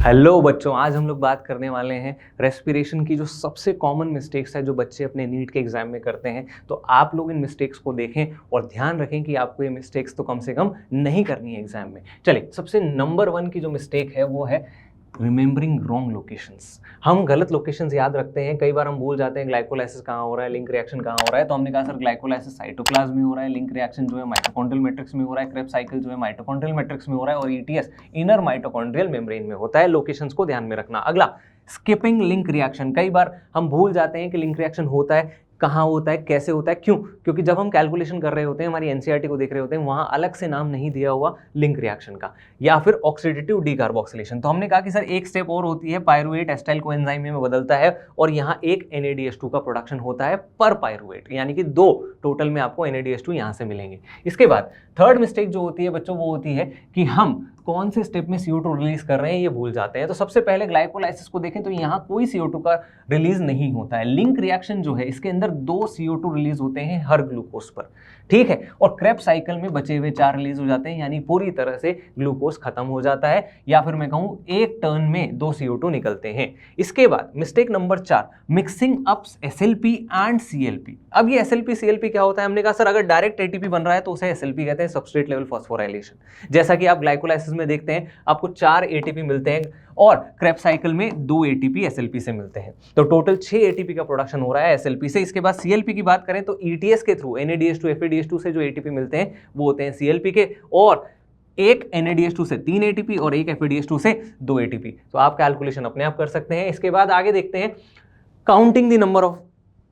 Hello बच्चों, आज हम लोग बात करने वाले हैं रेस्पिरेशन की जो सबसे कॉमन मिस्टेक्स है जो बच्चे अपने नीट के एग्जाम में करते हैं। तो आप लोग इन मिस्टेक्स को देखें और ध्यान रखें कि आपको ये मिस्टेक्स तो कम से कम नहीं करनी है एग्जाम में। चलिए, सबसे नंबर 1 की जो मिस्टेक है वो है रिमेंबरिंग रॉन्ग लोकेशंस। हम गलत लोकेशंस याद रखते हैं। कई बार हम भूल जाते हैं ग्लाइकोलाइसिस कहाँ हो रहा है, लिंक रिएक्शन कहाँ हो रहा है। तो हमने कहा सर ग्लाइकोलाइसिस साइटोप्लाज्म में हो रहा है, लिंक रिएक्शन जो है माइटोकॉन्ड्रियल मैट्रिक्स में हो रहा है, क्रेब्स साइकिल जो है माइटोकॉन्ड्रियल मैट्रिक्स में हो रहा है और ईटीएस इनर माइटोकॉन्ड्रियल मेम्ब्रेन में होता है। लोकेशंस को ध्यान में रखना। अगला, स्किपिंग लिंक रिएक्शन। कई बार हम भूल जाते हैं कि लिंक रिएक्शन होता है, कहाँ होता है, कैसे होता है, क्यों? क्योंकि जब हम कैलकुलेशन कर रहे होते हैं, हमारी एनसीईआरटी को देख रहे होते हैं, वहाँ अलग से नाम नहीं दिया हुआ लिंक रिएक्शन का। या फिर ऑक्सीडेटिव डीकार्बोक्सिलेशन। तो हमने कहा कि सर एक स्टेप और होती है, पायरुवेट एस्टाइल कोएंजाइम में बदलता है और यहाँ एक NADH2 का प्रोडक्शन होता है पर पायरुवेट, यानी कि 2 टोटल में आपको NADH2 यहाँ से मिलेंगे। इसके बाद थर्ड मिस्टेक जो होती है बच्चों, वो होती है कि हम कौन से स्टेप में CO2 रिलीज कर रहे हैं ये भूल जाते हैं। तो सबसे पहले ग्लाइकोलाइसिस को देखें तो यहाँ कोई CO2 का रिलीज नहीं होता है। लिंक रिएक्शन जो है इसके अंदर 2 CO2 रिलीज होते हैं हर ग्लूकोज पर, ठीक है। और क्रेब्स साइकिल में बचे हुए 4 रिलीज हो जाते हैं, यानी पूरी तरह से ग्लूकोज खत्म हो जाता है, या फिर मैं कहूँ एक टर्न में 2 CO2 निकलते हैं। इसके बाद mistake number 4, mixing up SLP and CLP। अब ये SLP CLP क्या होता है? हमने कहा सर अगर डायरेक्ट ATP बन रहा है तो उसे SLP कहते हैं, सबस्ट्रेट लेवल फॉस्फोराइलेशन। जैसा कि आप ग्लाइकोलाइसिस में देखते हैं, आपको 4 ATP मिलते हैं और क्रेब्स साइकिल में 2 ATP SLP से मिलते हैं। तो टोटल 6 ATP का प्रोडक्शन हो रहा है SLP से। इसके बाद CLP की बात करें तो ETS के थ्रू NADH2 FADH2 से जो ATP मिलते हैं वो होते हैं CLP के, और एक NADH2 से 3 ATP और एक FADH2 से 2 ATP। तो आप कैलकुलेशन अपने आप कर सकते हैं। इसके बाद आगे देखते हैं counting the number of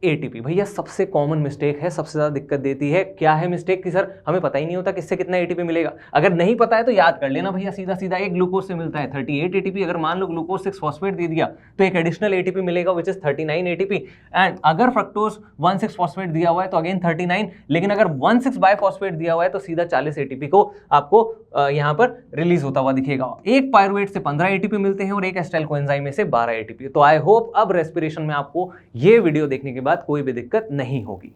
ATP। भैया सबसे कॉमन मिस्टेक है, सबसे ज्यादा दिक्कत देती है। क्या है मिस्टेक? कि सर हमें पता ही नहीं होता किससे कितना ATP मिलेगा। अगर नहीं पता है तो याद कर लेना भैया, सीधा सीधा एक ग्लूकोज से मिलता है 38 ATP। अगर मान लो ग्लूकोज 6 फॉस्फेट दे दिया तो एक एडिशनल ATP मिलेगा विच इज 39 ATP। एंड अगर फ्रक्टोज 1,6 फॉस्फेट दिया हुआ है तो अगेन 39, लेकिन अगर 1,6 बाइफॉस्फेट दिया हुआ है तो सीधा 40 ATP को आपको यहाँ पर रिलीज होता हुआ दिखेगा। एक पायरुवेट से 15 ATP मिलते हैं और एक एस्टाइल कोएंजाइम में से 12 ATP। तो आई होप अब रेस्पिरेशन में आपको ये वीडियो देखने के बाद कोई भी दिक्कत नहीं होगी।